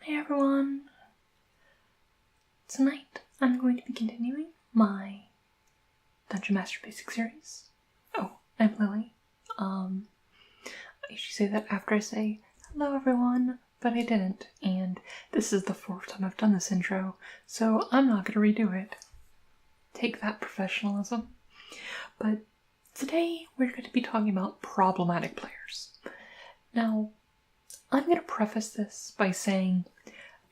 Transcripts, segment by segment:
Hey everyone! Tonight I'm going to be continuing my Dungeon Master Basic series. Oh, I'm Lily. I usually say that after I say, hello everyone, but I didn't, and this is the 4th time I've done this intro, so I'm not going to redo it. Take that, professionalism. But today we're going to be talking about problematic players. Now, I'm going to preface this by saying,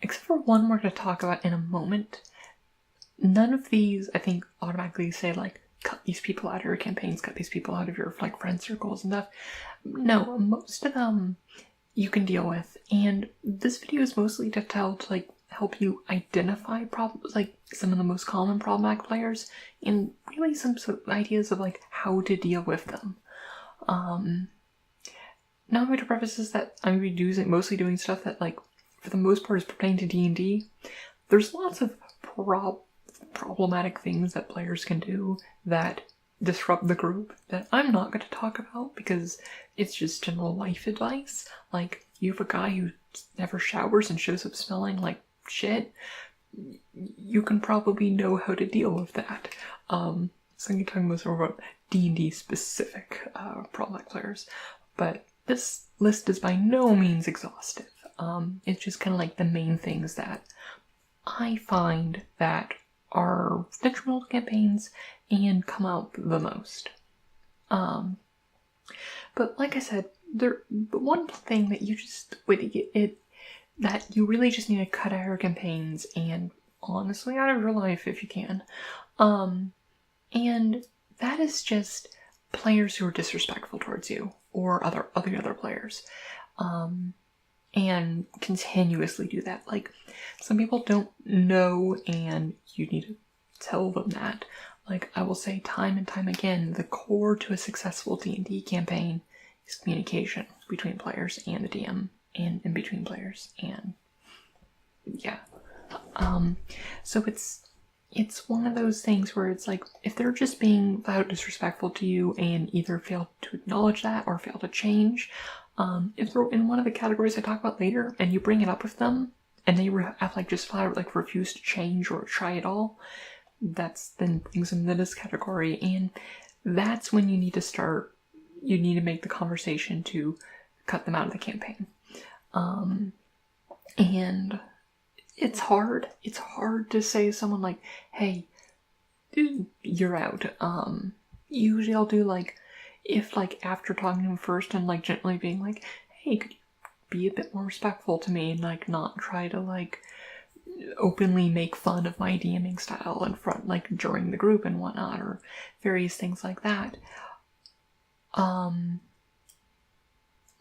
except for one we're going to talk about in a moment, none of these, I think, automatically say, like, cut these people out of your campaigns, cut these people out of your, like, friend circles and stuff. No, most of them you can deal with, and this video is mostly to help you identify problems, like, some of the most common problematic players, and really some sort of ideas of, like, how to deal with them. Now I'm going to preface this that I'm going to be mostly doing stuff that, like, for the most part is pertaining to D&D. There's lots of problematic things that players can do that disrupt the group that I'm not going to talk about because it's just general life advice. Like, you have a guy who never showers and shows up smelling like shit, you can probably know how to deal with that. So I'm going to talk most about D&D specific problematic players, but this list is by no means exhaustive. It's just kind of like the main things that I find that are detrimental to campaigns and come out the most. But like I said, the one thing that you just that you really just need to cut out of your campaigns and honestly out of your life if you can, and that is just players who are disrespectful towards you or other players. And continuously do that. Like, some people don't know and you need to tell them that. Like, I will say time and time again, the core to a successful D&D campaign is communication between players and the DM, and in between players, and yeah. So it's one of those things where it's like, if they're just being flat out disrespectful to you and either fail to acknowledge that or fail to change, if they're in one of the categories I talk about later and you bring it up with them and they have like just flat out like refuse to change or try at all, that's then brings them into this category, and that's when you need to make the conversation to cut them out of the campaign. And it's hard to say to someone like, hey, dude, you're out. Usually I'll do like, if like after talking to him first and like gently being like, hey, could you be a bit more respectful to me and like not try to like openly make fun of my DMing style in front, like during the group and whatnot, or various things like that.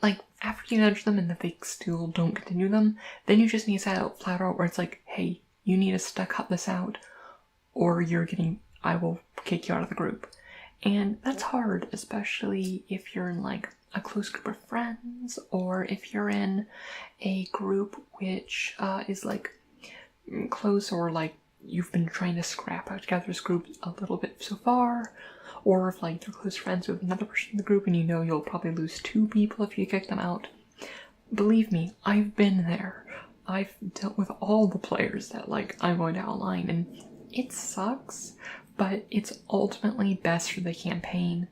Like, after you nudge them and if they still don't continue them, then you just need to say out flat out where it's like, hey, you need to cut this out, or I will kick you out of the group. And that's hard, especially if you're in like a close group of friends, or if you're in a group which is like close, or like you've been trying to scrap out together this group a little bit so far, or if like they're close friends with another person in the group and you know you'll probably lose 2 people if you kick them out. Believe me, I've been there. I've dealt with all the players that like I'm going to outline, and it sucks, but it's ultimately best for the campaign.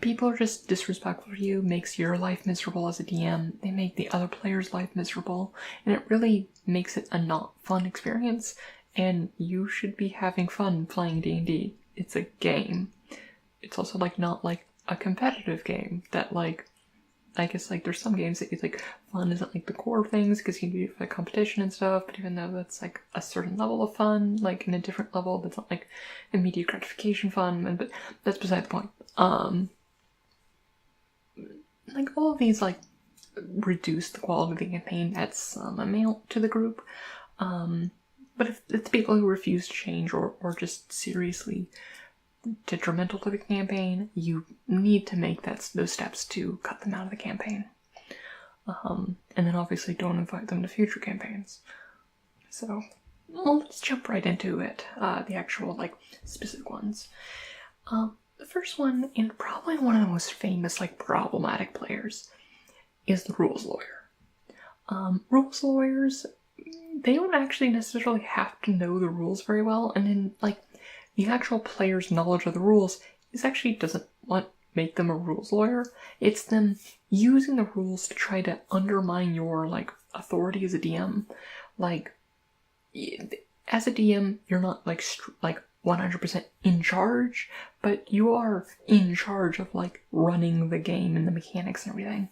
People are just disrespectful to you, makes your life miserable as a DM, they make the other player's life miserable, and it really makes it a not fun experience, and you should be having fun playing D&D. It's a game. It's also like not like a competitive game that like, I guess like there's some games that it's like fun isn't like the core things because you can do it for the competition and stuff, but even though that's like a certain level of fun, like in a different level that's not like immediate gratification fun, but that's beside the point. Like all of these like reduce the quality of the campaign at some amount to the group, but if it's people who refuse to change or just seriously detrimental to the campaign, you need to make those steps to cut them out of the campaign. And then obviously don't invite them to future campaigns. So, well, let's jump right into it, the actual, like, specific ones. The first one, and probably one of the most famous, like, problematic players, is the rules lawyer. Rules lawyers they don't actually necessarily have to know the rules very well, and then, like, the actual player's knowledge of the rules is actually doesn't make them a rules lawyer. It's them using the rules to try to undermine your, like, authority as a DM. Like, as a DM, you're not, like 100% in charge, but you are in charge of, like, running the game and the mechanics and everything.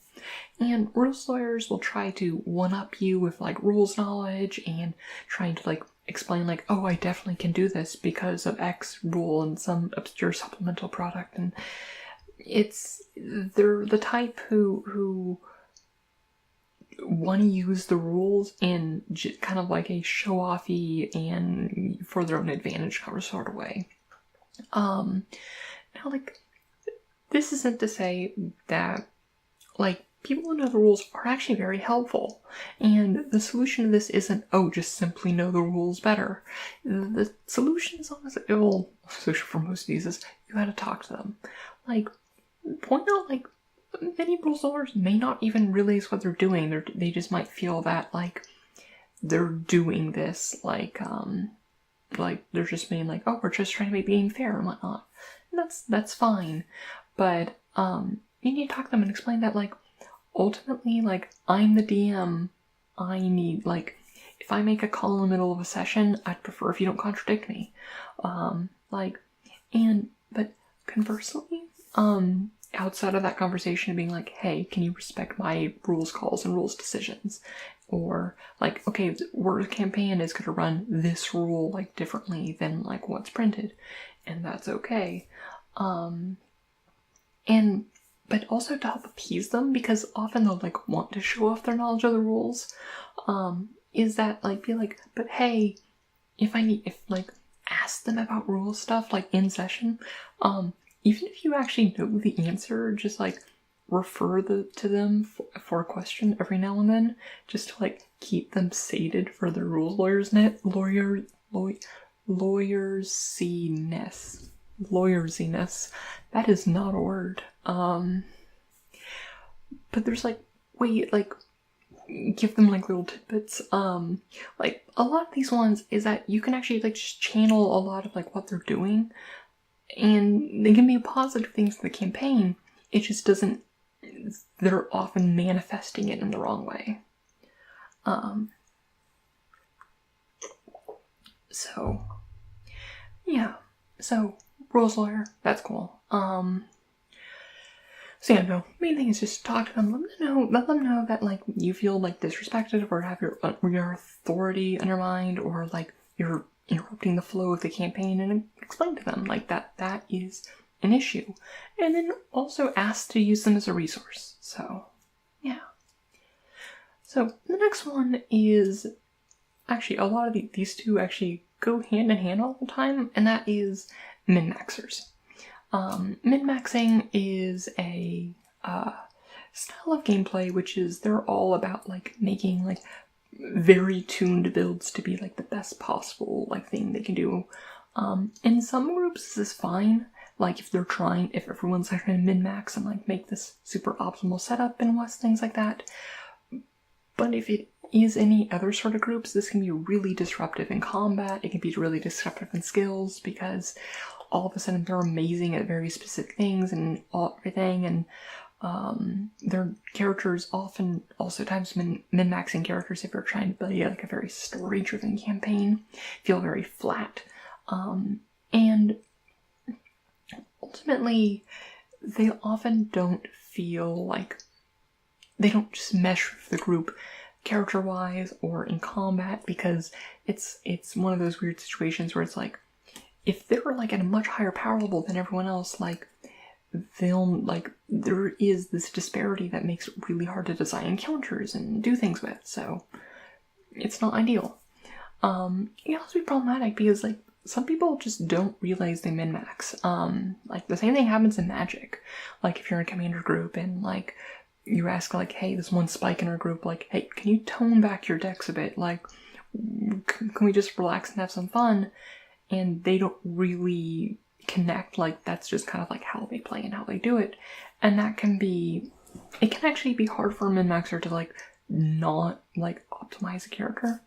And rules lawyers will try to one-up you with, like, rules knowledge and trying to, like, explain, like, oh, I definitely can do this because of X rule and some obscure supplemental product. And they're the type who want to use the rules in kind of like a show-offy and for their own advantage sort of way. Now, like, this isn't to say that, like, people who know the rules are actually very helpful, and the solution to this isn't, oh, just simply know the rules better. The solution is honestly, solution for most of these is you gotta talk to them. Like, point out, like, many rules lawyers may not even realize what they're doing. They just might feel that, like, they're doing this, like they're just being like, oh, we're just trying to make the game fair and whatnot. And that's fine. But, you need to talk to them and explain that, like, ultimately, like, I'm the DM. I need, like, if I make a call in the middle of a session, I'd prefer if you don't contradict me. But conversely, outside of that conversation being like, hey, can you respect my rules calls and rules decisions? Or, like, okay, our campaign is going to run this rule, like, differently than, like, what's printed. And that's okay. But also to help appease them, because often they'll, like, want to show off their knowledge of the rules, is that, like, be like, but hey, ask them about rule stuff, like, in session, even if you actually know the answer, just, like, refer to them for a question every now and then, just to, like, keep them sated for their rules lawyersiness. That is not a word. But there's, like, give them, like, little tidbits. Like, a lot of these ones is that you can actually, like, just channel a lot of, like, what they're doing, and they can be positive things in the campaign. It just doesn't, they're often manifesting it in the wrong way. So, yeah. So, rules lawyer, that's cool. So yeah, no, main thing is just talk to them, let them know that, like, you feel, like, disrespected or have your authority undermined, or, like, you're interrupting the flow of the campaign, and explain to them, like, that is an issue. And then also ask to use them as a resource. So, yeah. So, the next one is, actually, a lot of these two actually go hand in hand all the time, and that is MidMaxers. MidMaxing is a style of gameplay which is, they're all about, like, making, like, very tuned builds to be, like, the best possible, like, thing they can do. In some groups this is fine, like, if everyone's trying to min-max and, like, make this super optimal setup and things like that. But if it is any other sort of groups, this can be really disruptive in combat. It can be really disruptive in skills, because all of a sudden they're amazing at very specific things and everything, and their characters often, also times min-maxing characters, if you're trying to be, like, a very story-driven campaign, feel very flat. And ultimately, they often don't feel like, they don't just mesh with the group character-wise or in combat, because it's one of those weird situations where it's like, if they're, like, at a much higher power level than everyone else, like, there is this disparity that makes it really hard to design encounters and do things with, so it's not ideal. It can also be problematic because, like, some people just don't realize they min-max. Like, the same thing happens in Magic. Like, if you're in a commander group and, like, you ask, like, hey, there's one spike in our group, like, hey, can you tone back your decks a bit? Like, can we just relax and have some fun? And they don't really connect, like, that's just kind of, like, how they play and how they do it. And it can actually be hard for a min-maxer to, like, not, like, optimize a character.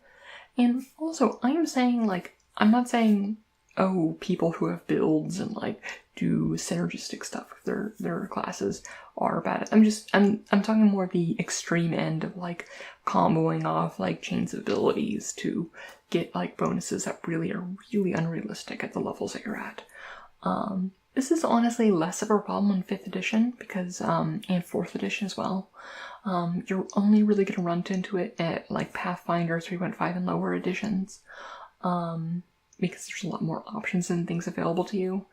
And also, I'm saying, like, I'm not saying, oh, people who have builds and, like, do synergistic stuff with their classes are bad. I'm talking more the extreme end of, like, comboing off, like, chains of abilities to get, like, bonuses that really are really unrealistic at the levels that you're at. This is honestly less of a problem in 5th edition, because, and 4th edition as well. You're only really going to run into it at, like, Pathfinder 3.5 and lower editions, because there's a lot more options and things available to you.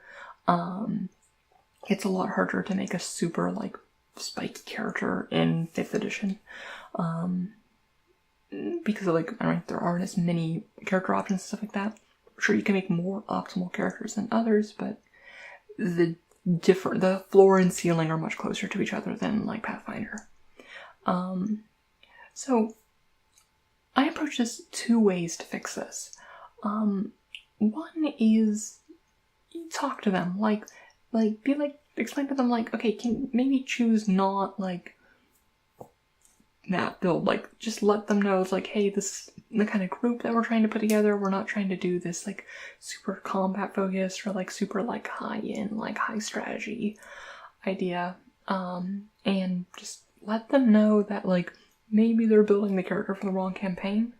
It's a lot harder to make a super, like, spiky character in 5th edition, because of, like, I don't know, there aren't as many character options and stuff like that. Sure, you can make more optimal characters than others, but the floor and ceiling are much closer to each other than, like, Pathfinder. So I approach this 2 ways to fix this. One is talk to them, explain to them, like, okay, can maybe choose not, like, that build, like, just let them know, it's like, hey, this is the kind of group that we're trying to put together. We're not trying to do this, like, super combat focused or, like, super, like, high-end, like, high strategy idea, and just let them know that, like, maybe they're building the character for the wrong campaign,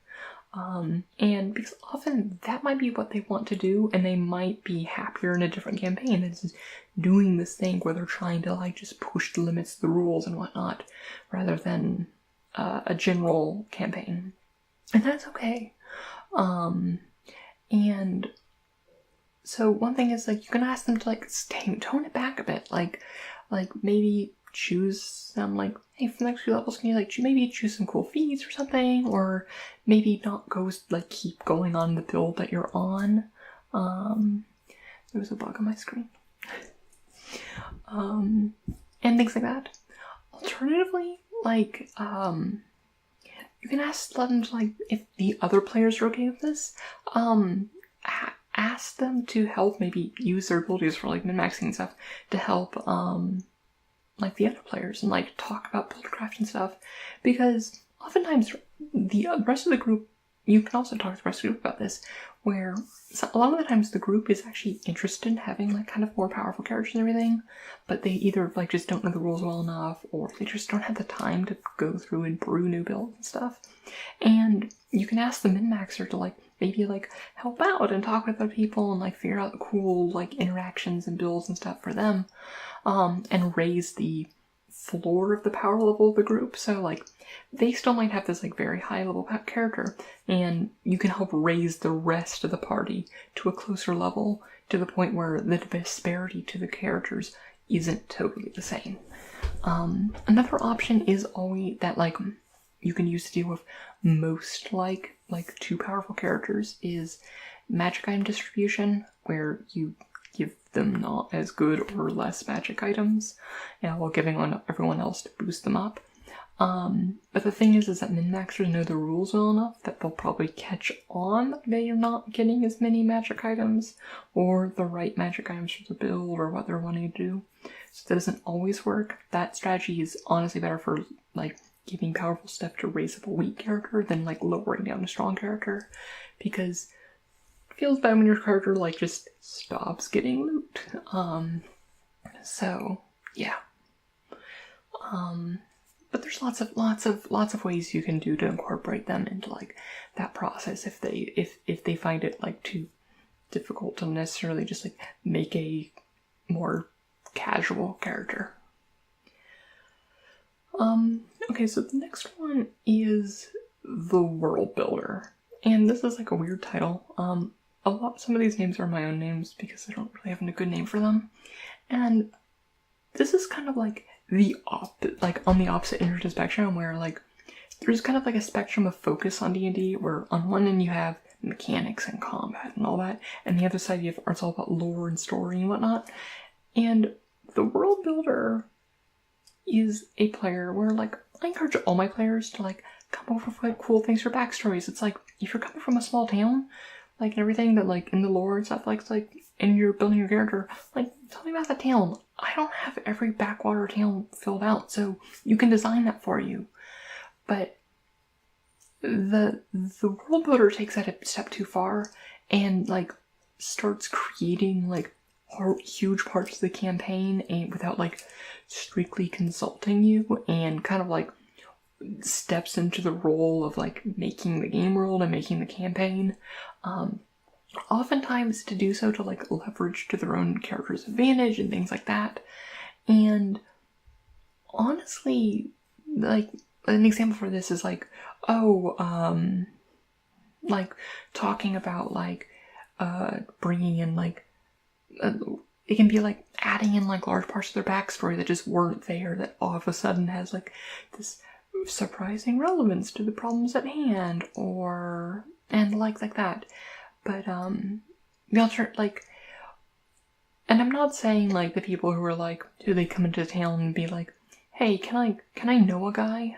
and because often that might be what they want to do, and they might be happier in a different campaign than just doing this thing where they're trying to, like, just push the limits of the rules and whatnot, rather than a general campaign. And that's okay. And so one thing is, like, you can ask them to, like, tone it back a bit, like maybe choose some, like, hey, for the next few levels, can you, like, maybe choose some cool feats or something, or maybe not go, like, keep going on the build that you're on. There was a bug on my screen. And things like that. Alternatively, like, you can let them to, like, if the other players are okay with this, ask them to help, maybe use their abilities for, like, min-maxing and stuff to help, like, the other players, and, like, talk about buildcraft and stuff, because oftentimes the rest of the group, you can also talk to the rest of the group about this, where a lot of the times the group is actually interested in having, like, kind of more powerful characters and everything, but they either, like, just don't know the rules well enough, or they just don't have the time to go through and brew new builds and stuff. And you can ask the min-maxer to, like, maybe, like, help out and talk with other people and, like, figure out the cool, like, interactions and builds and stuff for them, and raise the floor of the power level of the group. So, like, they still might have this, like, very high level character, and you can help raise the rest of the party to a closer level, to the point where the disparity to the characters isn't totally the same. Another option is always that, like, you can use to deal with most, like too powerful characters, is magic item distribution, where you give them not as good or less magic items, while giving on everyone else to boost them up. But the thing is that min-maxers know the rules well enough that they'll probably catch on that you're not getting as many magic items, or the right magic items for the build, or what they're wanting to do. So that doesn't always work. That strategy is honestly better for, like, giving powerful stuff to raise up a weak character than, like, lowering down a strong character, because it feels bad when your character, like, just stops getting loot. So yeah. But there's lots of ways you can do to incorporate them into, like, that process if they find it, like, too difficult to necessarily just, like, make a more casual character. Okay, so the next one is the World Builder, and this is, like, a weird title. Some of these names are my own names because I don't really have a good name for them, and this is kind of like on the opposite end of the spectrum, where, like, there's kind of like a spectrum of focus on D&D, where on one end you have mechanics and combat and all that, and the other side it's all about lore and story and whatnot. And the World Builder is a player where, like, I encourage all my players to, like, come up with, like, cool things for backstories. It's like, if you're coming from a small town, like, and everything that, like, in the lore and stuff, like, it's like, and you're building your character, like, tell me about the town. I don't have every backwater town filled out, so you can design that for you. But the world builder takes that a step too far and like starts creating like huge parts of the campaign and without like strictly consulting you, and kind of like steps into the role of like making the game world and making the campaign. Oftentimes to do so to like leverage to their own character's advantage and things like that. And honestly, like an example for this is like, like talking about like bringing in like it can be like adding in like large parts of their backstory that just weren't there, that all of a sudden has like this surprising relevance to the problems at hand, or and like that. But the alternate, like, and I'm not saying like the people who are like, who they come into town and be like, hey, can I know a guy,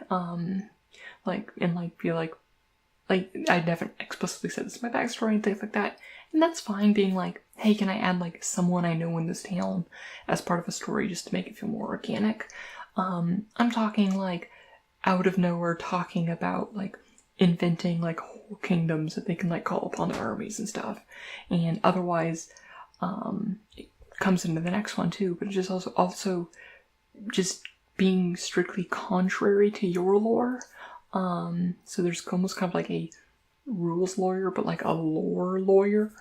like, and like be like I never explicitly said this is my backstory and things like that. And that's fine being like, hey, can I add like someone I know in this town as part of a story just to make it feel more organic? I'm talking like out of nowhere talking about like inventing like whole kingdoms that they can like call upon their armies and stuff. And otherwise, it comes into the next one too, but just also just being strictly contrary to your lore. So there's almost kind of like a rules lawyer, but like a lore lawyer,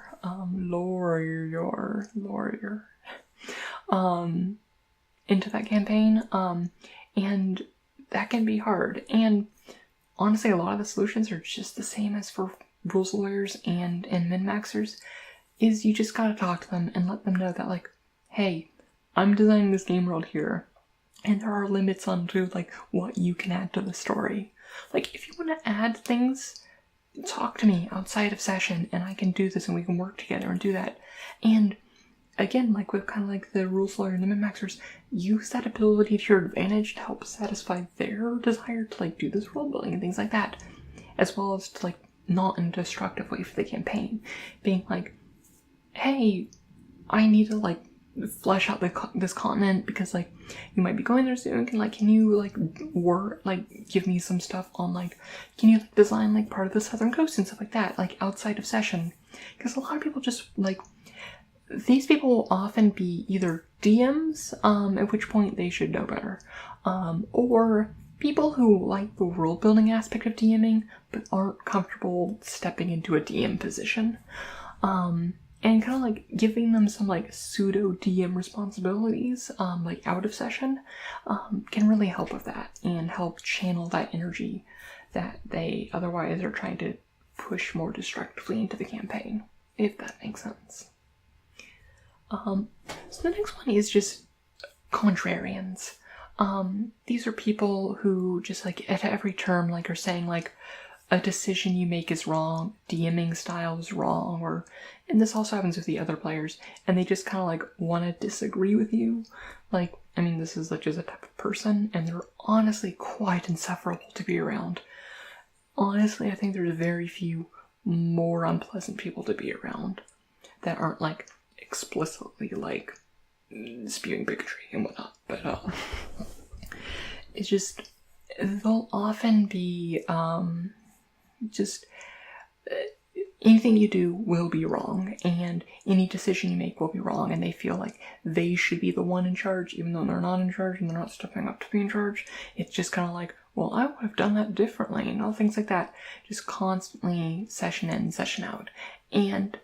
lawyer, into that campaign. And that can be hard. And honestly, a lot of the solutions are just the same as for rules lawyers and min-maxers, is you just gotta talk to them and let them know that like, hey, I'm designing this game world here, and there are limits on to like what you can add to the story. Like, if you want to add things, talk to me outside of session, and I can do this, and we can work together and do that. And again, like with kind of like the rules lawyer and the min-maxers, use that ability to your advantage to help satisfy their desire to like do this world building and things like that, as well as to like not in a destructive way for the campaign. Being like, hey, I need to like flesh out this continent because like you might be going there soon. Can you like give me some stuff on like, can you like design like part of the southern coast and stuff like that, like outside of session? Because a lot of people just like, these people will often be either DMs, at which point they should know better, or people who like the world building aspect of DMing but aren't comfortable stepping into a DM position. And kind of like giving them some like pseudo DM responsibilities, like out of session, can really help with that and help channel that energy that they otherwise are trying to push more destructively into the campaign, if that makes sense. So the next one is just contrarians. These are people who just like at every term like are saying like, a decision you make is wrong, DMing style is wrong, and this also happens with the other players, and they just kind of like want to disagree with you. Like, I mean, this is like just a type of person, and they're honestly quite insufferable to be around. Honestly, I think there's very few more unpleasant people to be around that aren't like explicitly like spewing bigotry and whatnot, but it's just, they'll often be just anything you do will be wrong, and any decision you make will be wrong, and they feel like they should be the one in charge even though they're not in charge and they're not stepping up to be in charge. It's just kind of like, well, I would have done that differently and all things like that, just constantly session in, session out, and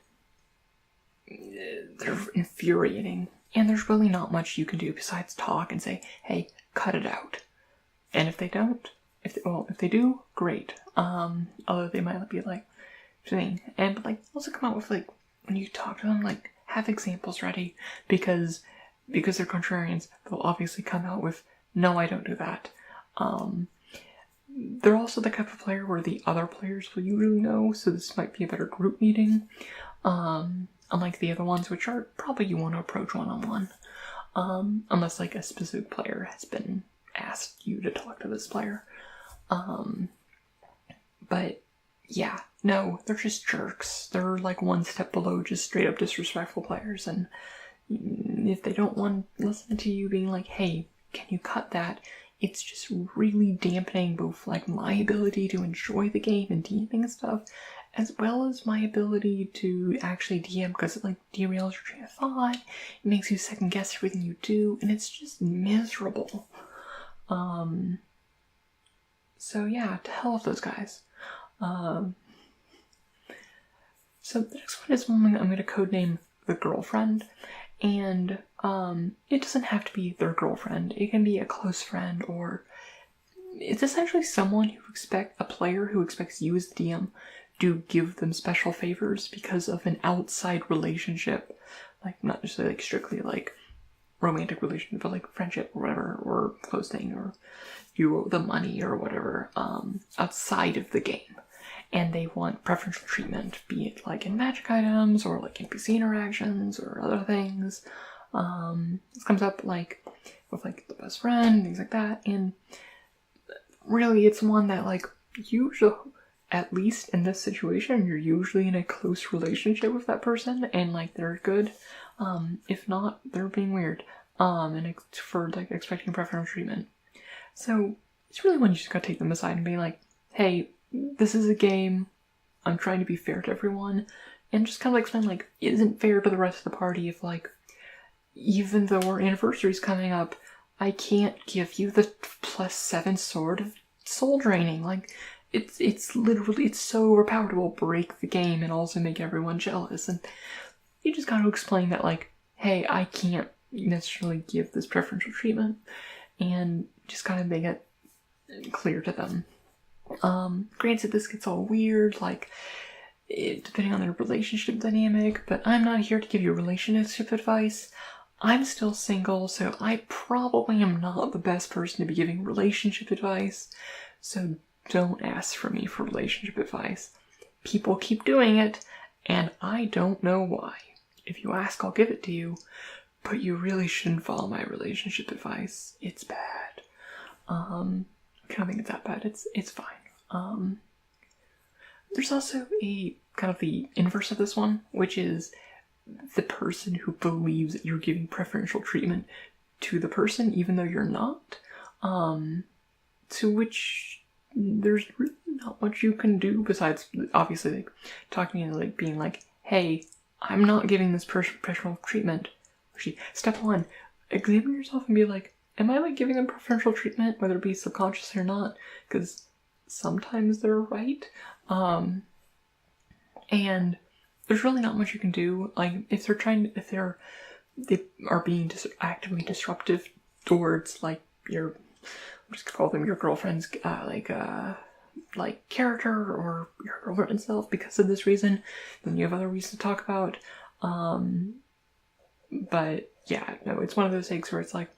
they're infuriating, and there's really not much you can do besides talk and say, hey, cut it out. And if they don't, if they do, great. Although they might not be like saying, and but like also come out with like, when you talk to them, like have examples ready, because they're contrarians, they'll obviously come out with, no, I don't do that. They're also the type of player where the other players will usually know, so this might be a better group meeting. Unlike the other ones, which are probably you want to approach one-on-one, unless like a specific player has been asked you to talk to this player. But yeah, no, they're just jerks. They're like one step below just straight up disrespectful players, and if they don't want to listen to you being like, hey, can you cut that? it's just really dampening both like my ability to enjoy the game and DMing and stuff, as well as my ability to actually DM, because it like derails your train of thought, it makes you second guess everything you do, and it's just miserable. So yeah, to hell with those guys. So the next one is one I'm going to codename the girlfriend, and it doesn't have to be their girlfriend. It can be a close friend, or it's essentially someone a player who expects you as the DM to give them special favors because of an outside relationship, like not necessarily like strictly like romantic relationship, but like friendship or whatever, or close thing, or you owe them money or whatever, outside of the game. And they want preferential treatment, be it like in magic items or like NPC interactions or other things. This comes up like with like the best friend, things like that. And really it's one that like usually, at least in this situation, you're usually in a close relationship with that person and like they're good. If not, they're being weird. And for like expecting preferential treatment. So it's really when you just gotta take them aside and be like, hey, this is a game, I'm trying to be fair to everyone, and just kind of like explain like, it isn't fair to the rest of the party if like, even though our anniversary's coming up, I can't give you the +7 sword of soul draining. Like, it's literally, it's so overpowered, it will break the game and also make everyone jealous, and you just gotta explain that like, hey, I can't necessarily give this preferential treatment, and just kind of make it clear to them. Granted, this gets all weird, like, depending on their relationship dynamic, but I'm not here to give you relationship advice. I'm still single, so I probably am not the best person to be giving relationship advice, so don't ask for me for relationship advice. People keep doing it, and I don't know why. If you ask, I'll give it to you, but you really shouldn't follow my relationship advice. It's bad. I don't think it's that bad. It's fine. There's also a kind of the inverse of this one, which is the person who believes that you're giving preferential treatment to the person, even though you're not. To which there's really not much you can do besides obviously like talking and like being like, hey, I'm not giving this person preferential treatment. Step 1, examine yourself and be like, am I like giving them preferential treatment, whether it be subconscious or not? Because sometimes they're right. And there's really not much you can do. Like if they are being actively disruptive towards like I'm just gonna call them your girlfriend's like character or your girlfriend itself because of this reason, then you have other reasons to talk about. But yeah, no, it's one of those things where it's like,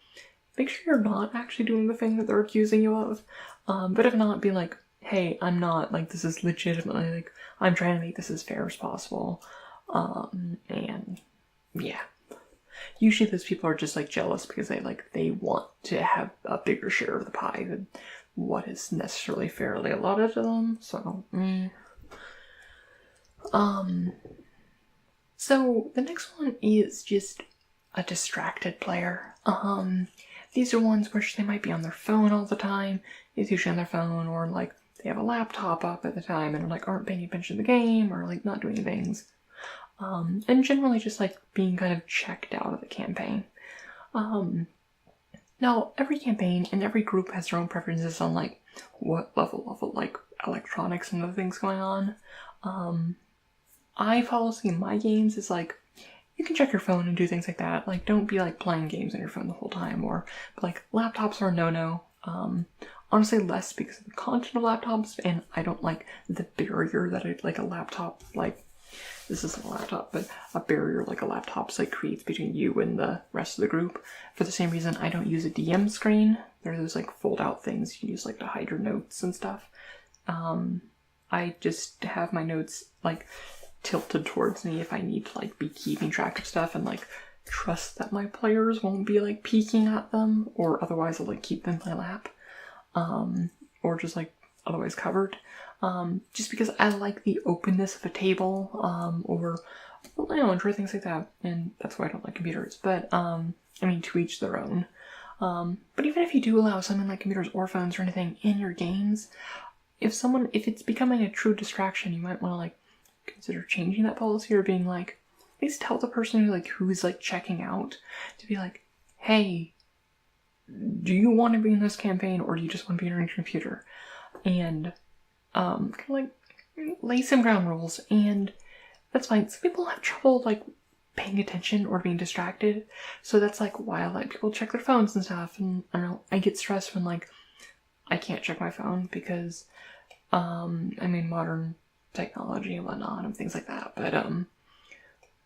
make sure you're not actually doing the thing that they're accusing you of. But if not, be like, hey, I'm not, like, this is legitimately, like, I'm trying to make this as fair as possible. And yeah. Usually those people are just, like, jealous because they want to have a bigger share of the pie than what is necessarily fairly allotted to them. So, So the next one is just a distracted player. These are ones where they might be on their phone all the time. It's usually on their phone, or like they have a laptop up at the time and like aren't paying attention to the game or like not doing things. And generally just like being kind of checked out of the campaign. Now every campaign and every group has their own preferences on like what level of like electronics and other things going on. I policy in my games is like, you can check your phone and do things like that. Like, don't be like playing games on your phone the whole time, or like laptops are a no-no. Honestly, less because of the content of laptops, and I don't like the barrier that like a laptop, like, this isn't a laptop, but a barrier like a laptop's like creates between you and the rest of the group. For the same reason, I don't use a DM screen. There's those like fold-out things you can use like to hide your notes and stuff. I just have my notes like tilted towards me if I need to like be keeping track of stuff and like trust that my players won't be like peeking at them, or otherwise I'll like keep them in my lap, or just like otherwise covered, just because I like the openness of a table, or enjoy things like that, and that's why I don't like computers. But I mean, to each their own. But even if you do allow something like computers or phones or anything in your games, if it's becoming a true distraction, you might want to like consider changing that policy, or being like, at least tell the person who's like checking out to be like, hey, do you want to be in this campaign, or do you just want to be on your computer? And kind of like lay some ground rules. And that's fine. Some people have trouble like paying attention or being distracted, so that's like why I let people check their phones and stuff. And I don't know, I get stressed when like I can't check my phone because modern technology and whatnot and things like that. But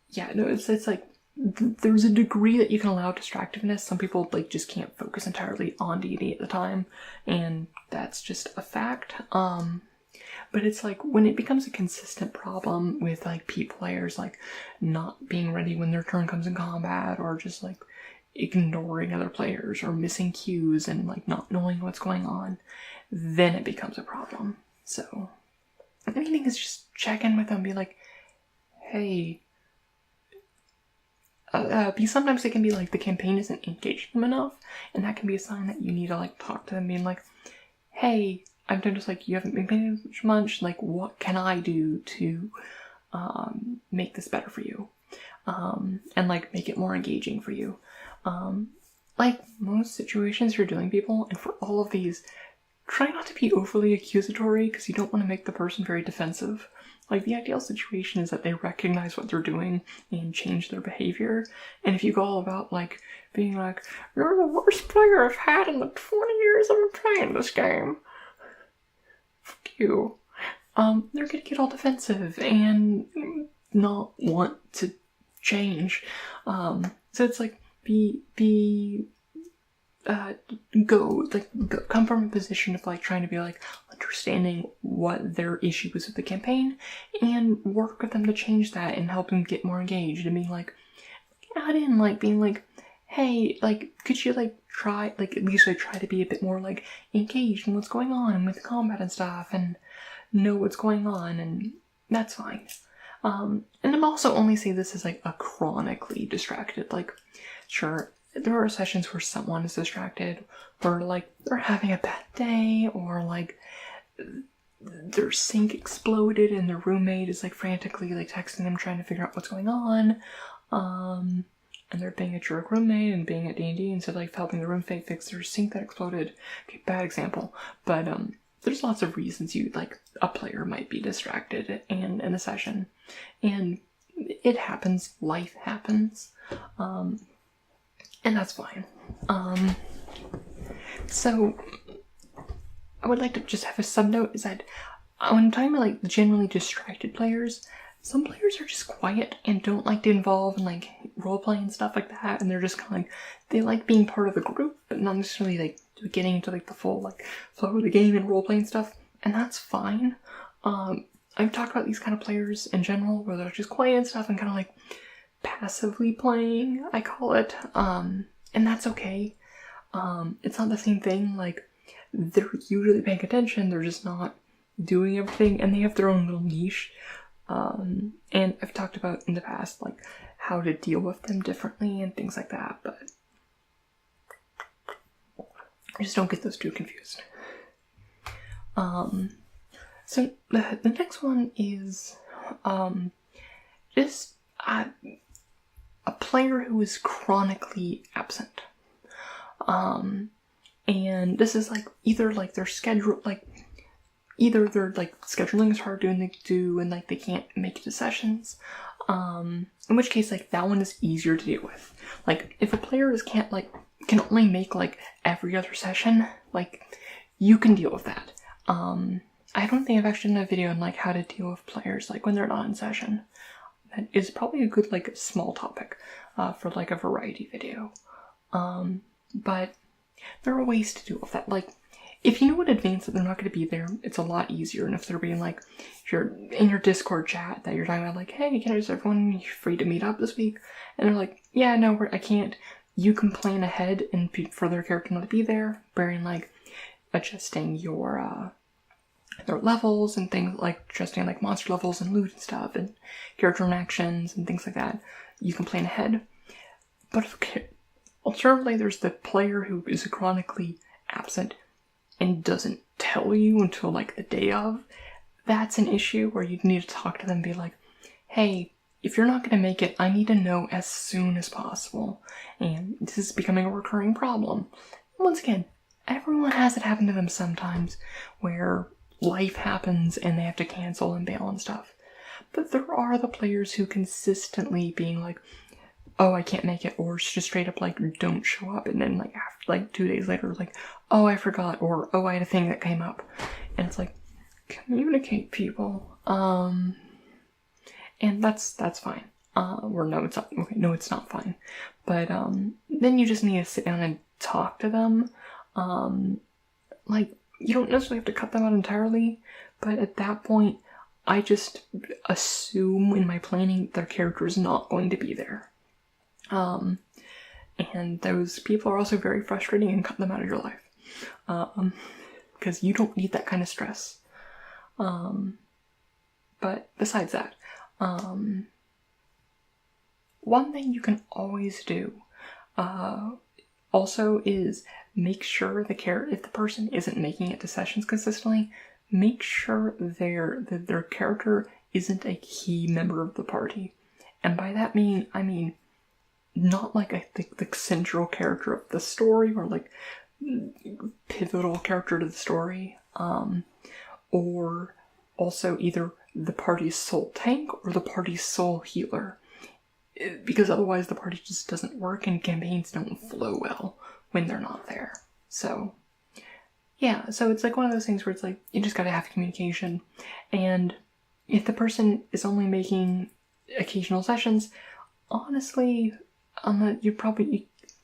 yeah, no, it's like there's a degree that you can allow distractiveness. Some people like just can't focus entirely on D&D at the time, and that's just a fact. But it's like when it becomes a consistent problem with like players like not being ready when their turn comes in combat, or just like ignoring other players, or missing cues and like not knowing what's going on, then it becomes a problem. So the main thing is just check in with them, be like, hey, because sometimes it can be like the campaign isn't engaging them enough, and that can be a sign that you need to like talk to them, being like, hey, I've noticed like you haven't been paying much, like what can I do to make this better for you, and like make it more engaging for you. Like most situations you're dealing people, and for all of these, try not to be overly accusatory, because you don't want to make the person very defensive. Like the ideal situation is that they recognize what they're doing and change their behavior. And if you go all about like being like, you're the worst player I've had in the 20 years I've been playing this game, fuck you, they're gonna get all defensive and not want to change. So it's like come from a position of like trying to be like understanding what their issue is with the campaign, and work with them to change that and help them get more engaged, and being like, add in like being like, hey, like could you like try like at least like try to be a bit more like engaged in what's going on with combat and stuff, and know what's going on, and that's fine. And I'm also only say this as like a chronically distracted, like sure, there are sessions where someone is distracted, or like they're having a bad day, or like their sink exploded and their roommate is like frantically like texting them trying to figure out what's going on, and they're being a jerk roommate and being at D&D instead of like helping the roommate fix their sink that exploded. Okay, bad example, but there's lots of reasons a player might be distracted in a session, and it happens, life happens, and that's fine. So I would like to just have a subnote, is that when I'm talking about like generally distracted players, some players are just quiet and don't like to involve in like role-playing and stuff like that, and they're just kind of like, they like being part of the group, but not necessarily like getting into like the full like flow of the game and role-playing stuff, and that's fine. I've talked about these kind of players in general, where they're just quiet and stuff and kind of like passively playing, I call it, and that's okay. It's not the same thing, like they're usually paying attention, they're just not doing everything, and they have their own little niche. And I've talked about in the past like how to deal with them differently and things like that, but just don't get those two confused. So the next one is just a player who is chronically absent. And this is like either like their schedule, like either their like scheduling is hard to do and like they can't make it to sessions, in which case like that one is easier to deal with. Like if a player can only make like every other session, like you can deal with that. I don't think I've actually done a video on like how to deal with players like when they're not in session. That is probably a good like small topic for like a variety video. But there are ways to deal with that. Like if you know in advance that they're not going to be there, it's a lot easier. And if they're being like, if you're in your Discord chat that you're talking about like, hey, is everyone free to meet up this week? And they're like, yeah, no, I can't. You can plan ahead and for their character not to be there, bearing like adjusting your their levels and things, like adjusting like monster levels and loot and stuff and character interactions and things like that. You can plan ahead. But if Alternatively, there's the player who is chronically absent and doesn't tell you until like the day of. That's an issue where you need to talk to them and be like, hey, if you're not going to make it, I need to know as soon as possible. And this is becoming a recurring problem. Once again, everyone has it happen to them sometimes where life happens and they have to cancel and bail and stuff. But there are the players who consistently being like, oh, I can't make it, or just straight up like, don't show up, and then like after like 2 days later, like, oh, I forgot, or oh, I had a thing that came up. And it's like, communicate, people. And that's fine. Or no, it's not. Okay, no, it's not fine. But then you just need to sit down and talk to them. Like, you don't necessarily have to cut them out entirely, but at that point, I just assume in my planning their character is not going to be there. And those people are also very frustrating, and cut them out of your life. Because you don't need that kind of stress. But besides that, one thing you can always do, also is make sure if the person isn't making it to sessions consistently, make sure that their character isn't a key member of the party. And by that I mean not like the central character of the story, or like pivotal character to the story, or also either the party's sole tank or the party's sole healer, because otherwise the party just doesn't work and campaigns don't flow well when they're not there. So yeah, so it's like one of those things where it's like, you just gotta have communication. And if the person is only making occasional sessions, honestly,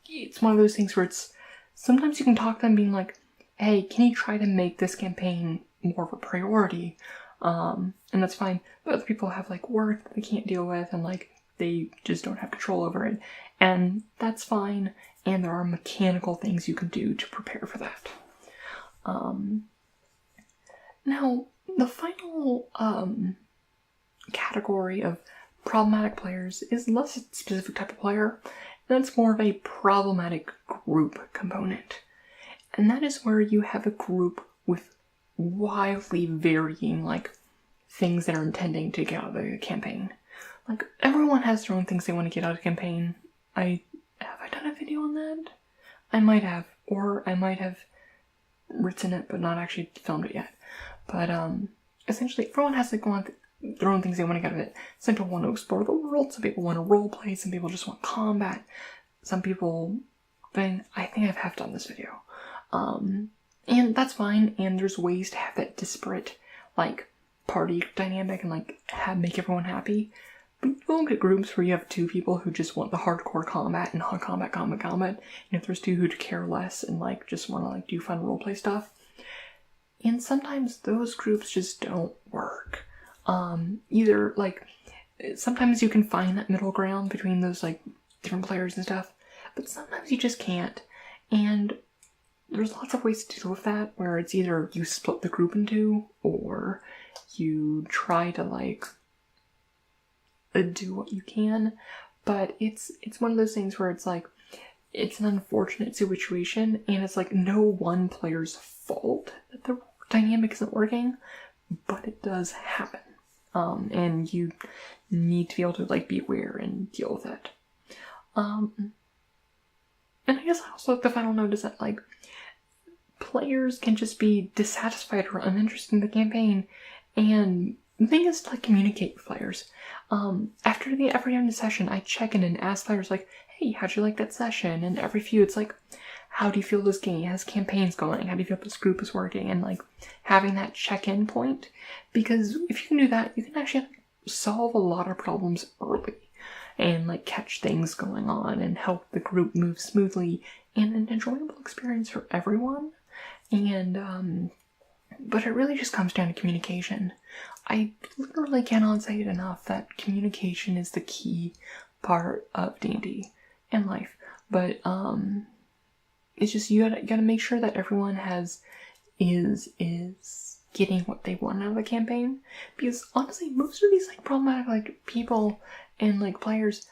it's one of those things where it's, sometimes you can talk to them being like, hey, can you try to make this campaign more of a priority? And that's fine. But other people have like work that they can't deal with, and like they just don't have control over it. And that's fine. And there are mechanical things you can do to prepare for that. Now, the final category of problematic players is less a specific type of player, and it's more of a problematic group component. And that is where you have a group with wildly varying like things that are intending to get out of the campaign. Like, everyone has their own things they want to get out of the campaign. Have I done a video on that? I might have, or I might have written it but not actually filmed it yet. But essentially everyone has like their own things they want to get out of it. Some people want to explore the world, some people want to roleplay, some people just want combat, some people, I think I've half done this video. And that's fine, and there's ways to have that disparate like party dynamic and like make everyone happy. But you don't get groups where you have two people who just want the hardcore combat and combat. And if there's two who care less and like just want to like do fun roleplay stuff. And sometimes those groups just don't work. Either like, sometimes you can find that middle ground between those like different players and stuff, but sometimes you just can't. And there's lots of ways to deal with that, where it's either you split the group in two, or you try to like do what you can. But it's one of those things where it's like, it's an unfortunate situation, and it's like no one player's fault that the dynamic isn't working, but it does happen. And you need to be able to like be aware and deal with it. And I guess also the final note is that like players can just be dissatisfied or uninterested in the campaign, and the thing is to like communicate with players. After every end of session, I check in and ask players like, hey, how'd you like that session? And every few, it's like, how do you feel this game has campaigns going? How do you feel this group is working? And like having that check-in point, because if you can do that, you can actually solve a lot of problems early and like catch things going on and help the group move smoothly and an enjoyable experience for everyone. And but it really just comes down to communication. I literally cannot say it enough that communication is the key part of D&D and life. But it's just you gotta make sure that everyone is getting what they want out of the campaign. Because honestly, most of these like problematic like people and like players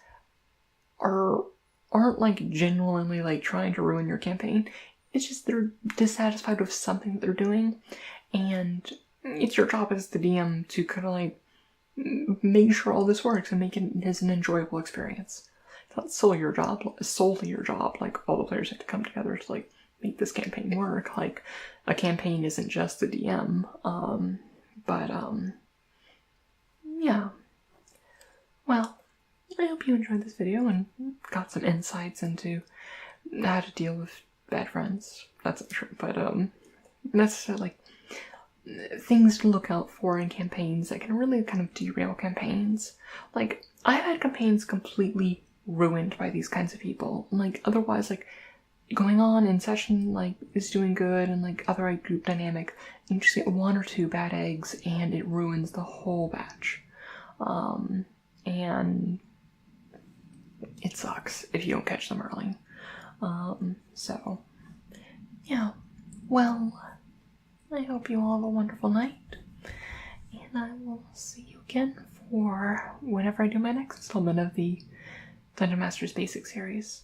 are aren't like genuinely like trying to ruin your campaign. It's just they're dissatisfied with something that they're doing, and it's your job as the DM to kind of like make sure all this works and make it as an enjoyable experience. It's not solely your job. Like all the players have to come together to like make this campaign work. Like a campaign isn't just the DM. Yeah. Well, I hope you enjoyed this video and got some insights into how to deal with bad friends. That's not true, but that's like things to look out for in campaigns that can really kind of derail campaigns. Like, I've had campaigns completely ruined by these kinds of people. Like, otherwise, like, going on in session, like, is doing good and, like, other like, group dynamic, and you just get 1 or 2 bad eggs and it ruins the whole batch. And it sucks if you don't catch them early. So, yeah. Well, I hope you all have a wonderful night, and I will see you again for whenever I do my next installment of the Dungeon Masters Basic series.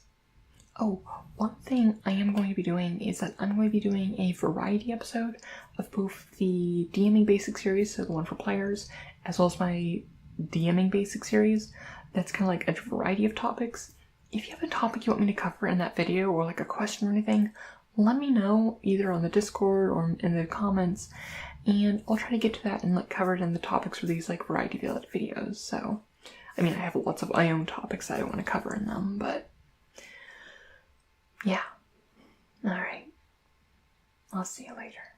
Oh, one thing I am going to be doing is that I'm going to be doing a variety episode of both the DMing Basic series, so the one for players, as well as my DMing Basic series. That's kind of like a variety of topics. If you have a topic you want me to cover in that video, or like a question or anything, let me know either on the Discord or in the comments, and I'll try to get to that and like cover it in the topics for these like variety videos. So, I mean, I have lots of my own topics that I want to cover in them, but yeah. Alright. I'll see you later.